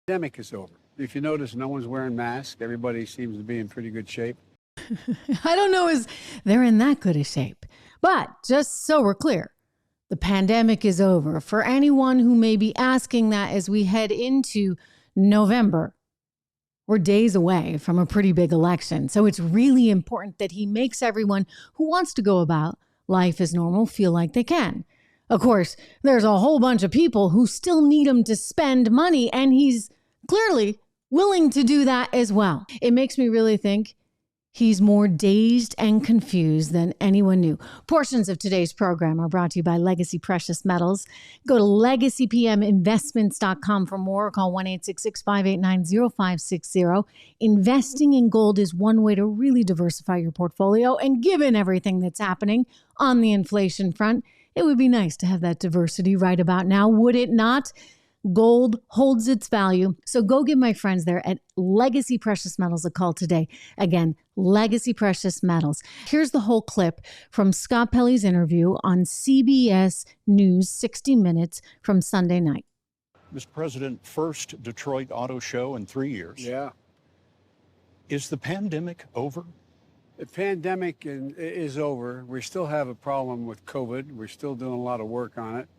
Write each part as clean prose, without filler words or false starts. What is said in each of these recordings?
Pandemic is over. If you notice, no one's wearing masks. Everybody seems to be in pretty good shape. I don't know if they're in that good a shape, but just so we're clear, the pandemic is over. For anyone who may be asking that as we head into November, we're days away from a pretty big election. So it's really important that he makes everyone who wants to go about life as normal feel like they can. Of course, there's a whole bunch of people who still need him to spend money, and he's clearly willing to do that as well. It makes me really think he's more dazed and confused than anyone knew. Portions of today's program are brought to you by Legacy Precious Metals. Go to legacypminvestments.com for more. Call 1-866-589-0560. Investing in gold is one way to really diversify your portfolio. And given everything that's happening on the inflation front, it would be nice to have that diversity right about now, would it not? Gold holds its value. So go give my friends there at Legacy Precious Metals a call today. Again, Legacy Precious Metals. Here's the whole clip from Scott Pelley's interview on CBS News 60 Minutes from Sunday night. Mr. President, first Detroit Auto Show in 3 years. Yeah. Is the pandemic over? The pandemic is over. We still have a problem with COVID. We're still doing a lot of work on it.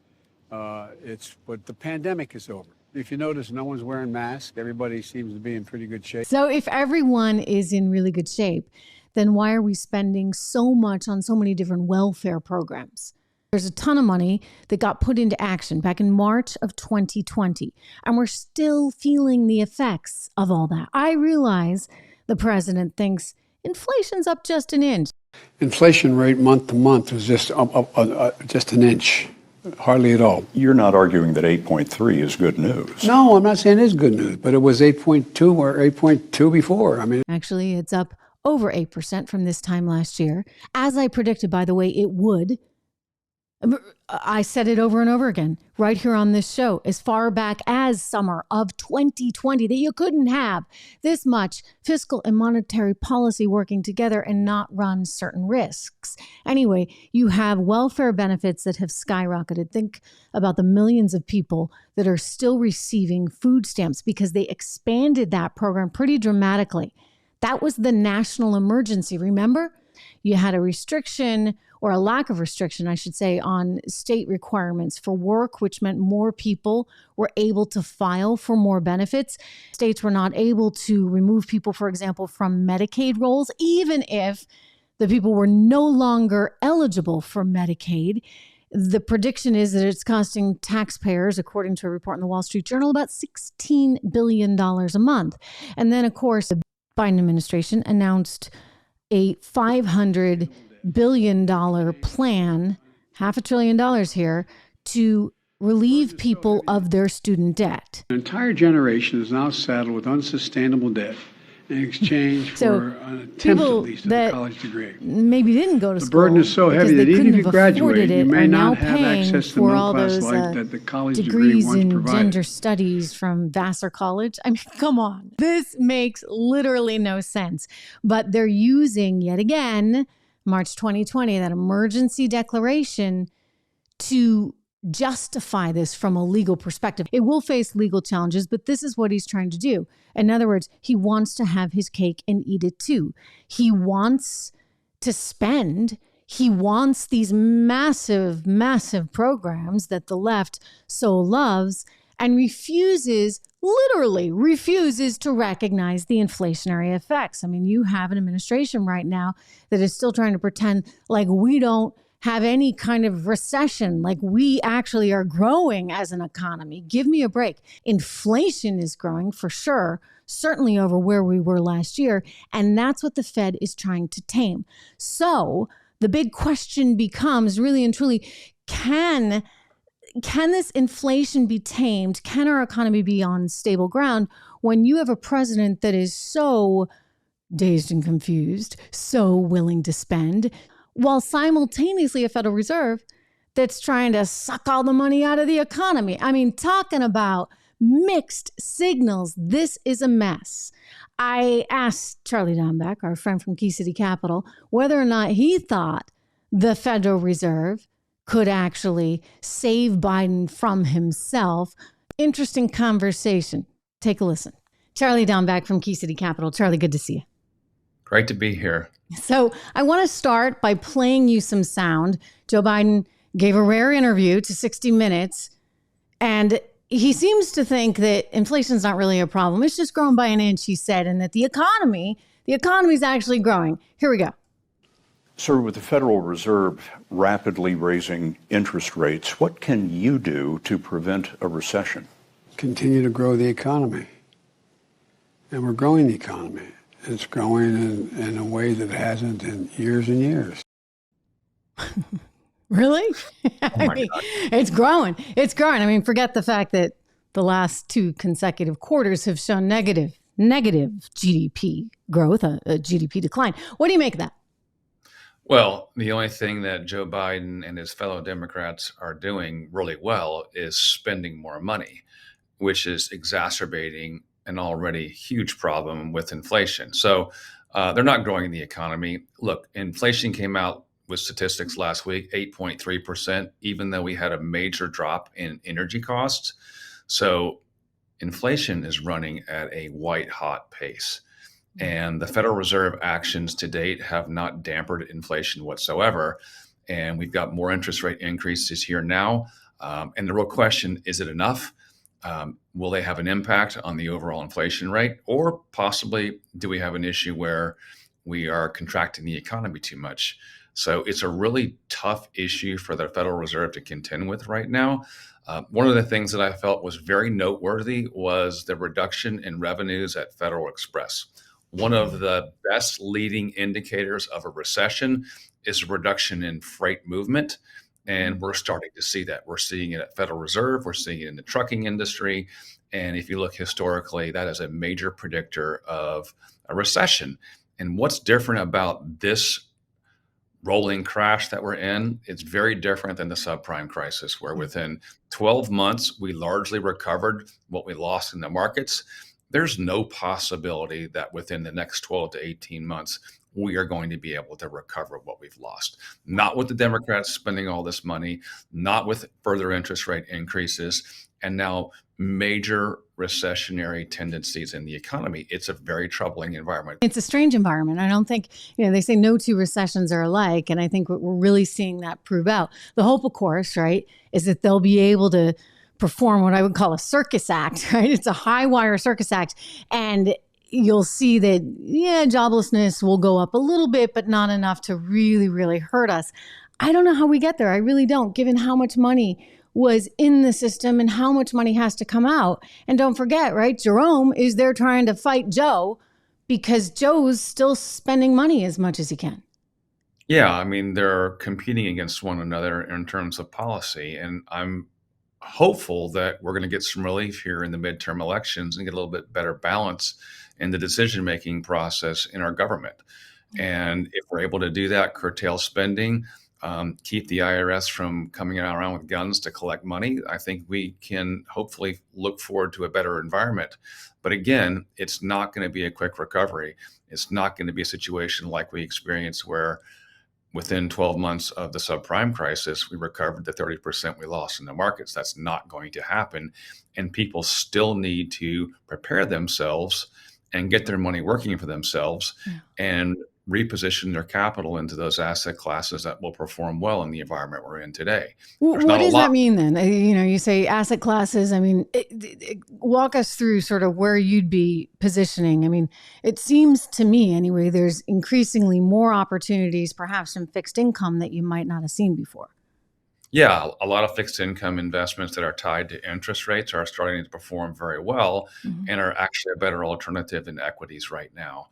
But the pandemic is over. If you notice, no one's wearing masks. Everybody seems to be in pretty good shape. So if everyone is in really good shape, then why are we spending so much on so many different welfare programs? There's a ton of money that got put into action back in March of 2020, and we're still feeling the effects of all that. I realize the president thinks inflation's up just an inch. Inflation rate month to month was just just an inch. Hardly at all. You're not arguing that 8.3 is good news. No, I'm not saying it's good news, but it was 8.2 or 8.2 before. Actually, it's up over 8% from this time last year. As I predicted, by the way, it would. I said it over and over again right here on this show, as far back as summer of 2020, that you couldn't have this much fiscal and monetary policy working together and not run certain risks. Anyway, you have welfare benefits that have skyrocketed. Think about the millions of people that are still receiving food stamps because they expanded that program pretty dramatically. That was the national emergency, remember? You had a restriction, or a lack of restriction, I should say, on state requirements for work, which meant more people were able to file for more benefits. States were not able to remove people, for example, from Medicaid rolls, even if the people were no longer eligible for Medicaid. The prediction is that it's costing taxpayers, according to a report in the Wall Street Journal, about $16 billion a month. And then, of course, the Biden administration announced a $500 billion plan, $500 billion here, to relieve people of their student debt. An entire generation is now saddled with unsustainable debt in exchange for an attempt, at least, at a college degree. Maybe didn't go to school. The burden is so heavy that even if you graduate, you may not have paying access to for middle all class those life that the college degree degrees once in provided. gender studies from Vassar College. I mean, come on. This makes literally no sense. But they're using, yet again, March 2020, that emergency declaration to justify this from a legal perspective. It will face legal challenges, but this is what he's trying to do. In other words, he wants to have his cake and eat it too. He wants to spend. He wants these massive, massive programs that the left so loves, and literally refuses to recognize the inflationary effects. I mean, you have an administration right now that is still trying to pretend like we don't have any kind of recession, like we actually are growing as an economy. Give me a break. Inflation is growing for sure, certainly over where we were last year. And that's what the Fed is trying to tame. So the big question becomes, really and truly, can this inflation be tamed? Can our economy be on stable ground when you have a president that is so dazed and confused, so willing to spend, while simultaneously a Federal Reserve that's trying to suck all the money out of the economy? I mean, talking about mixed signals, this is a mess. I asked Charlie Dombeck, our friend from Key City Capital, whether or not he thought the Federal Reserve could actually save Biden from himself. Interesting conversation. Take a listen. Charlie Downback from Key City Capital. Charlie, good to see you. Great to be here. So I want to start by playing you some sound. Joe Biden gave a rare interview to 60 Minutes, and he seems to think that inflation's not really a problem. It's just growing by an inch, he said, and that the economy is actually growing. Here we go. Sir, with the Federal Reserve rapidly raising interest rates, what can you do to prevent a recession? Continue to grow the economy. And we're growing the economy. It's growing in a way that it hasn't in years and years. Really? Oh my God. It's growing. It's growing. I mean, forget the fact that the last 2 consecutive quarters have shown negative GDP growth, a GDP decline. What do you make of that? Well, the only thing that Joe Biden and his fellow Democrats are doing really well is spending more money, which is exacerbating an already huge problem with inflation. So they're not growing the economy. Look, inflation came out with statistics last week, 8.3%, even though we had a major drop in energy costs. So inflation is running at a white hot pace. And the Federal Reserve actions to date have not dampened inflation whatsoever. And we've got more interest rate increases here now. And the real question, is it enough? Will they have an impact on the overall inflation rate? Or possibly, do we have an issue where we are contracting the economy too much? So it's a really tough issue for the Federal Reserve to contend with right now. One of the things that I felt was very noteworthy was the reduction in revenues at Federal Express. One of the best leading indicators of a recession is a reduction in freight movement. And we're starting to see that. We're seeing it at Federal Reserve. We're seeing it in the trucking industry. And if you look historically, that is a major predictor of a recession. And what's different about this rolling crash that we're in, it's very different than the subprime crisis, where within 12 months, we largely recovered what we lost in the markets. There's no possibility that within the next 12 to 18 months, we are going to be able to recover what we've lost. Not with the Democrats spending all this money, not with further interest rate increases, and now major recessionary tendencies in the economy. It's a very troubling environment. It's a strange environment. I don't think, they say no 2 recessions are alike. And I think we're really seeing that prove out. The hope, of course, right, is that they'll be able to perform what I would call a circus act, right? It's a high wire circus act. And you'll see that, joblessness will go up a little bit, but not enough to really, really hurt us. I don't know how we get there. I really don't, given how much money was in the system and how much money has to come out. And don't forget, right? Jerome is there trying to fight Joe because Joe's still spending money as much as he can. Yeah, I mean, they're competing against one another in terms of policy. And I'm hopeful that we're going to get some relief here in the midterm elections and get a little bit better balance in the decision-making process in our government. And if we're able to do that, curtail spending, keep the IRS from coming around with guns to collect money, I think we can hopefully look forward to a better environment. But again, it's not going to be a quick recovery. It's not going to be a situation like we experienced where within 12 months of the subprime crisis, we recovered the 30% we lost in the markets. That's not going to happen. And people still need to prepare themselves and get their money working for themselves and reposition their capital into those asset classes that will perform well in the environment we're in today. What does that mean then? You say asset classes. I mean, walk us through sort of where you'd be positioning. I mean, it seems to me anyway, there's increasingly more opportunities, perhaps in fixed income that you might not have seen before. Yeah, a lot of fixed income investments that are tied to interest rates are starting to perform very well and are actually a better alternative than equities right now.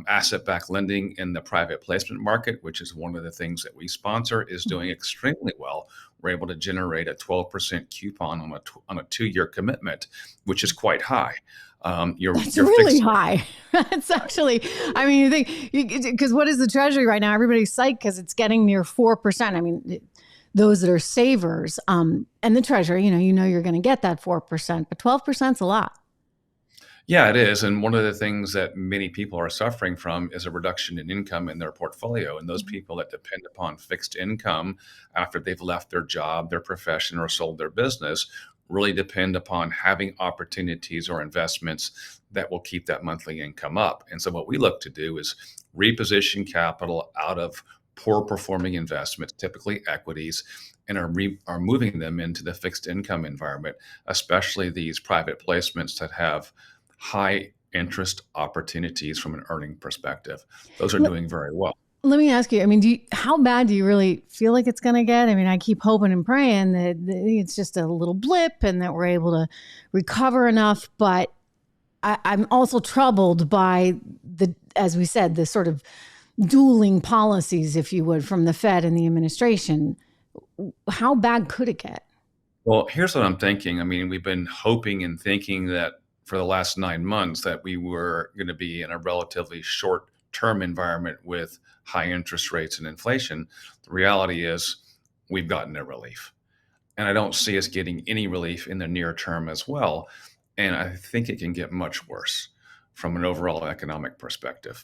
Asset-backed lending in the private placement market, which is one of the things that we sponsor, is doing extremely well. We're able to generate a 12% coupon on a 2-year commitment, which is quite high. That's really high. That's actually, I mean, you think, because what is the Treasury right now? Everybody's psyched because it's getting near 4%. I mean, those that are savers and the Treasury, you know you're going to get that 4%, but 12% is a lot. Yeah, it is. And one of the things that many people are suffering from is a reduction in income in their portfolio. And those people that depend upon fixed income after they've left their job, their profession, or sold their business really depend upon having opportunities or investments that will keep that monthly income up. And so what we look to do is reposition capital out of poor performing investments, typically equities, and are moving them into the fixed income environment, especially these private placements that have high interest opportunities from an earning perspective. Those are doing very well. Let me ask you, I mean, how bad do you really feel like it's going to get? I mean, I keep hoping and praying that it's just a little blip and that we're able to recover enough. But I'm also troubled by as we said, the sort of dueling policies, if you would, from the Fed and the administration. How bad could it get? Well, here's what I'm thinking. I mean, we've been hoping and thinking that for the last 9 months that we were going to be in a relatively short-term environment with high interest rates and inflation. The reality is we've gotten no relief. And I don't see us getting any relief in the near term as well. And I think it can get much worse from an overall economic perspective.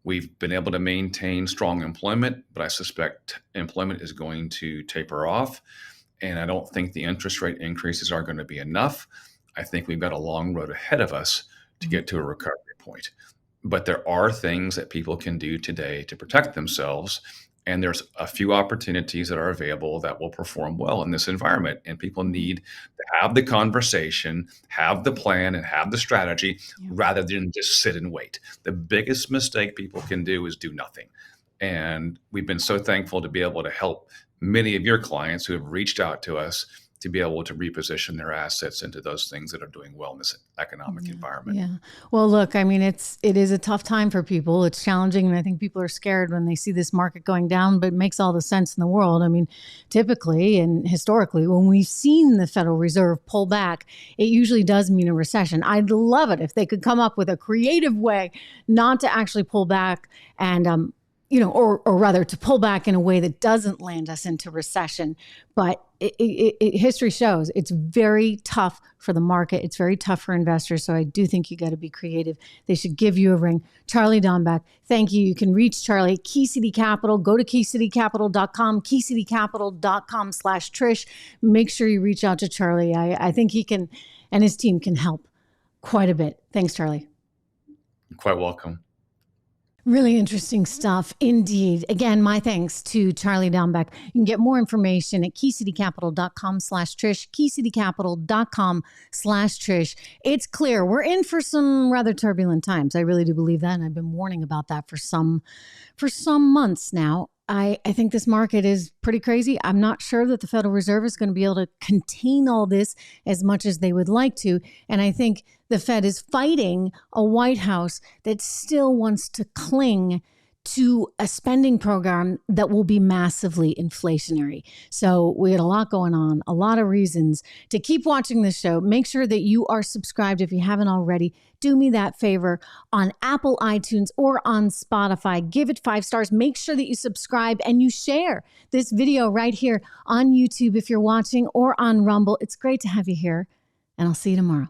We've been able to maintain strong employment, but I suspect employment is going to taper off. And I don't think the interest rate increases are going to be enough. I think we've got a long road ahead of us to get to a recovery point. But there are things that people can do today to protect themselves. And there's a few opportunities that are available that will perform well in this environment. And people need to have the conversation, have the plan, and have the strategy rather than just sit and wait. The biggest mistake people can do is do nothing. And we've been so thankful to be able to help many of your clients who have reached out to us to be able to reposition their assets into those things that are doing well in this economic environment. Yeah. Well, look, I mean, it is a tough time for people. It's challenging. And I think people are scared when they see this market going down, but it makes all the sense in the world. I mean, typically and historically, when we've seen the Federal Reserve pull back, it usually does mean a recession. I'd love it if they could come up with a creative way not to actually pull back and, or rather to pull back in a way that doesn't land us into recession. But history shows it's very tough for the market. It's very tough for investors. So I do think you got to be creative. They should give you a ring. Charlie Dombeck, thank you. You can reach Charlie at Key City Capital. Go to keycitycapital.com, keycitycapital.com/Trish. Make sure you reach out to Charlie. I think he can, and his team can help quite a bit. Thanks, Charlie. You're quite welcome. Really interesting stuff indeed. Again, my thanks to Charlie Dombeck. You can get more information at keycitycapital.com/Trish, keycitycapital.com/Trish. It's clear we're in for some rather turbulent times. I really do believe that. And I've been warning about that for some months now. I think this market is pretty crazy. I'm not sure that the Federal Reserve is going to be able to contain all this as much as they would like to. And I think the Fed is fighting a White House that still wants to cling to a spending program that will be massively inflationary. So we had a lot going on, a lot of reasons to keep watching this show. Make sure that you are subscribed if you haven't already. Do me that favor on Apple iTunes or on Spotify. Give it 5 stars. Make sure that you subscribe and you share this video right here on YouTube if you're watching or on Rumble. It's great to have you here, and I'll see you tomorrow.